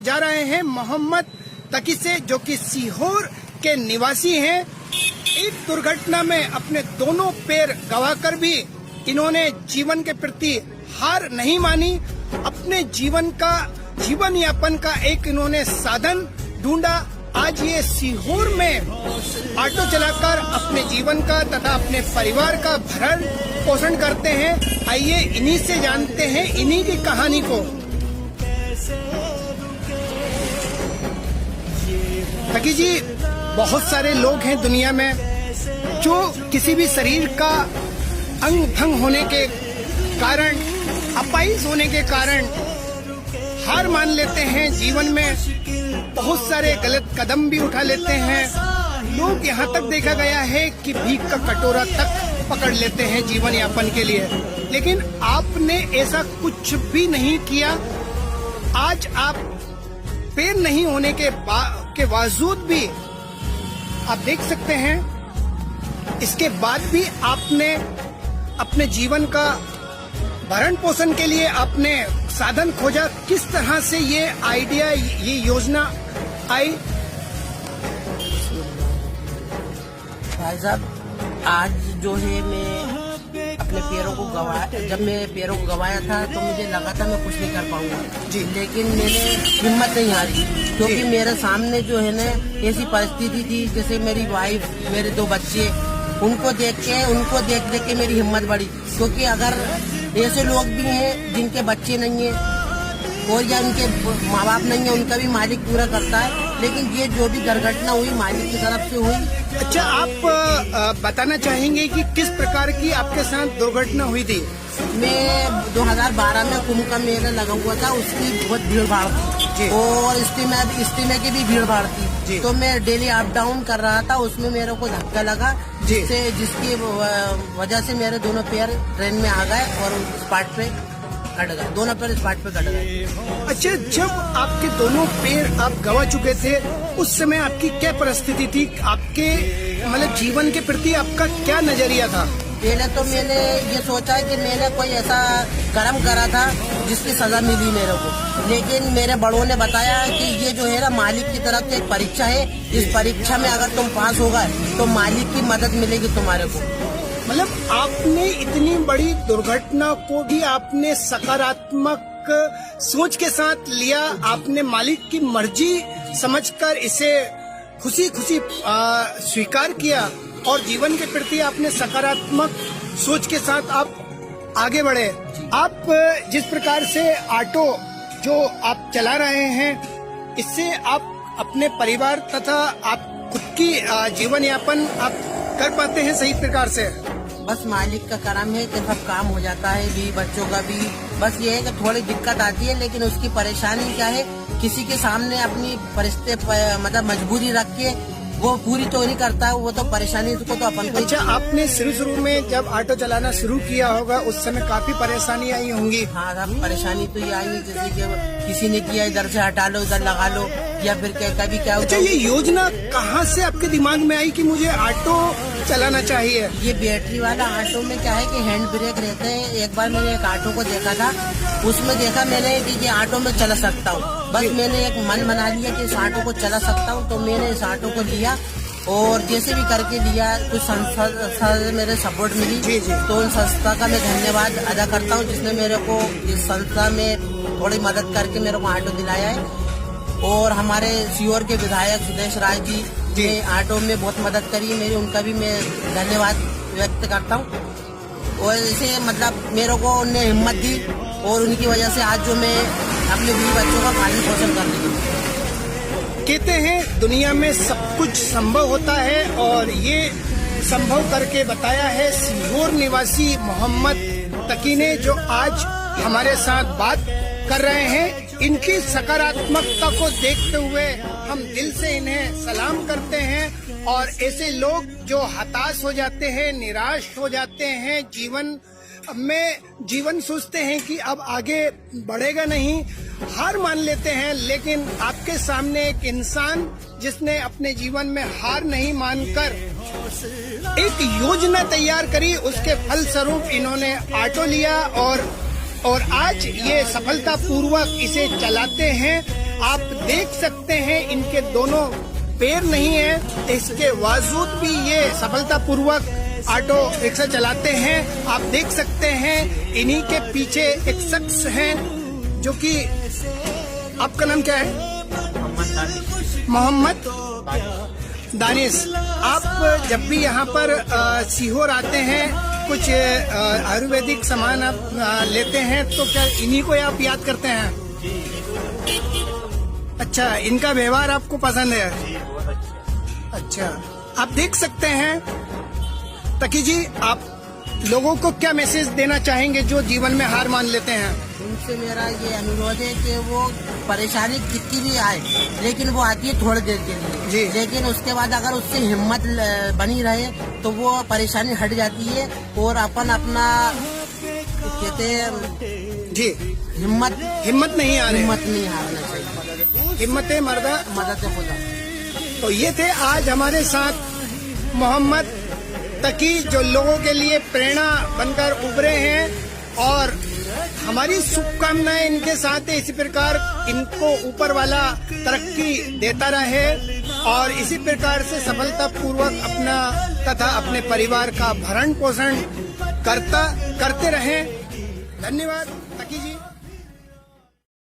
जा रहे हैं मोहम्मद तकी से, जो कि सीहोर के निवासी हैं। एक दुर्घटना में अपने दोनों पैर गंवाकर भी इन्होंने जीवन के प्रति हार नहीं मानी। अपने जीवन यापन का एक इन्होंने साधन ढूंढा। आज ये सीहोर में ऑटो चलाकर अपने जीवन का तथा अपने परिवार का भरण पोषण करते हैं। आइए इन्हीं से जानते हैं इन्हीं की कहानी को। तकी जी, बहुत सारे लोग हैं दुनिया में जो किसी भी शरीर का अंग भंग होने के कारण, अपाहिज होने के कारण हार मान लेते हैं। जीवन में बहुत सारे गलत कदम भी उठा लेते हैं। लोग यहाँ तक देखा गया है कि भीख का कटोरा तक पकड़ लेते हैं जीवन यापन के लिए, लेकिन आपने ऐसा कुछ भी नहीं किया। आज आप पैर नहीं होने के बावजूद भी आप देख सकते हैं, इसके बाद भी आपने अपने जीवन का भरण पोषण के लिए आपने साधन खोजा। किस तरह से ये आइडिया, ये योजना आई? भाई साहब, आज जो है मैं अपने पैरों को जब मैं पैरों को गवाया था तो मुझे लगा था मैं कुछ नहीं कर पाऊंगा जी, लेकिन मैंने हिम्मत नहीं हारी, क्योंकि मेरे सामने जो है ना ऐसी परिस्थिति थी, जैसे मेरी वाइफ, मेरे 2 बच्चे, उनको देख के मेरी हिम्मत बढ़ी। क्योंकि अगर ऐसे लोग भी हैं जिनके बच्चे नहीं है और या उनके माँ बाप नहीं है, उनका भी मालिक पूरा करता है, लेकिन ये जो भी दुर्घटना हुई मालिक की तरफ से हुई। अच्छा, आप बताना चाहेंगे कि किस प्रकार की आपके साथ दुर्घटना हुई थी? मैं 2012 में कुंभ का मेला लगा हुआ था, उसकी बहुत भीड़ भाड़ थी और इस्तीमे की भी भीड़ भाड़ थी, तो मैं डेली अप डाउन कर रहा था। उसमें मेरे को धक्का लगा, जिसकी वजह से मेरे दोनों पैर ट्रेन में आ गए और स्पॉट पे कट गए, दोनों पैर स्पॉट पे कट गए। अच्छा, जब आपके दोनों पैर आप गवा चुके थे, उस समय आपकी क्या परिस्थिति थी? आपके मतलब जीवन के प्रति आपका क्या नजरिया था? पहले तो मैंने ये सोचा कि मैंने कोई ऐसा कर्म करा था जिसकी सजा मिली मेरे को, लेकिन मेरे बड़ों ने बताया कि ये जो है ना मालिक की तरफ से एक परीक्षा है, इस परीक्षा में अगर तुम पास हो गए तो मालिक की मदद मिलेगी तुम्हारे को। मतलब आपने इतनी बड़ी दुर्घटना को भी आपने सकारात्मक सोच के साथ लिया, आपने मालिक की मर्जी समझकर इसे खुशी स्वीकार किया और जीवन के प्रति आपने सकारात्मक सोच के साथ आप आगे बढ़े। आप जिस प्रकार से ऑटो जो आप चला रहे हैं, इससे आप अपने परिवार तथा आप खुद की जीवन यापन आप कर पाते हैं सही प्रकार से? बस मालिक का करम है कि सब काम हो जाता है, भी बच्चों का भी। बस ये है कि थोड़ी दिक्कत आती है, लेकिन उसकी परेशानी क्या है, किसी के सामने अपनी परिस्थिति मतलब मजबूरी रख के वो पूरी तो नहीं करता, वो तो परेशानी को तो अपन को। अच्छा, आपने शुरू में जब ऑटो चलाना शुरू किया होगा उस समय काफी परेशानी आई होंगी? हाँ साहब, परेशानी तो ये आई, जैसे कि किसी ने किया इधर से हटा लो, इधर लगा लो, या फिर कभी क्या। अच्छा, ये योजना कहाँ से आपके दिमाग में आई कि मुझे ऑटो चलाना चाहिए? ये बैटरी वाला ऑटो में क्या है कि हैंड ब्रेक रहते हैं। एक बार मैंने एक ऑटो को देखा था, उसमें देखा मैंने कि ये ऑटो में चला सकता हूँ। बस मैंने एक मन बना लिया कि इस ऑटो को चला सकता हूँ, तो मैंने इस ऑटो को लिया और जैसे भी करके लिया। कुछ संस्था से मेरे सपोर्ट मिली, तो उन संस्था का मैं धन्यवाद अदा करता हूँ, जिसने मेरे को इस संस्था में थोड़ी मदद करके मेरे को ऑटो दिलाया है। और हमारे सीहोर के विधायक सुदेश राय जी ने ऑटो में बहुत मदद करी है मेरी, उनका भी मैं धन्यवाद व्यक्त करता हूँ। और इसे मतलब मेरे को उन्हें हिम्मत दी और उनकी वजह से आज जो मैं अपने बीवी बच्चों का पालन पोषण कर रही हूँ। कहते हैं दुनिया में सब कुछ संभव होता है और ये संभव करके बताया है सीहोर निवासी मोहम्मद तकी ने, जो आज हमारे साथ बात कर रहे हैं। इनकी सकारात्मकता को देखते हुए हम दिल से इन्हें सलाम करते हैं। और ऐसे लोग जो हताश हो जाते हैं, निराश हो जाते हैं, जीवन सोचते हैं कि अब आगे बढ़ेगा नहीं, हार मान लेते हैं, लेकिन आपके सामने एक इंसान जिसने अपने जीवन में हार नहीं मानकर एक योजना तैयार करी, उसके फलस्वरूप इन्होंने ऑटो लिया और आज ये सफलतापूर्वक इसे चलाते हैं। आप देख सकते हैं इनके दोनों पैर नहीं है, इसके बावजूद भी ये सफलतापूर्वक ऑटो रिक्शा चलाते हैं। आप देख सकते हैं इन्हीं के पीछे एक शख्स है जो कि, आपका नाम क्या है? मोहम्मद दानिश। आप जब भी यहाँ पर सीहोर आते हैं, कुछ आयुर्वेदिक सामान आप लेते हैं, तो क्या इन्हीं को आप याद करते हैं? अच्छा, इनका व्यवहार आपको पसंद है? अच्छा, आप देख सकते हैं तकी जी, आप लोगों को क्या मैसेज देना चाहेंगे जो जीवन में हार मान लेते हैं? उनसे मेरा ये अनुरोध है कि वो परेशानी कितनी भी आए, लेकिन वो आती है थोड़ी देर के लिए जी। लेकिन उसके बाद अगर उससे हिम्मत बनी रहे तो वो परेशानी हट जाती है और अपन अपना कहते हैं जी, हिम्मत नहीं आ रही, हिम्मत नहीं हारना चाहिए। हिम्मत मर्दा मदद खुदा। तो ये थे आज हमारे साथ मोहम्मद तकी, जो लोगों के लिए प्रेरणा बनकर उभरे हैं और हमारी शुभकामनाएं इनके साथ है। इसी प्रकार इनको ऊपर वाला तरक्की देता रहे और इसी प्रकार से सफलतापूर्वक अपना तथा अपने परिवार का भरण पोषण करते रहें। धन्यवाद।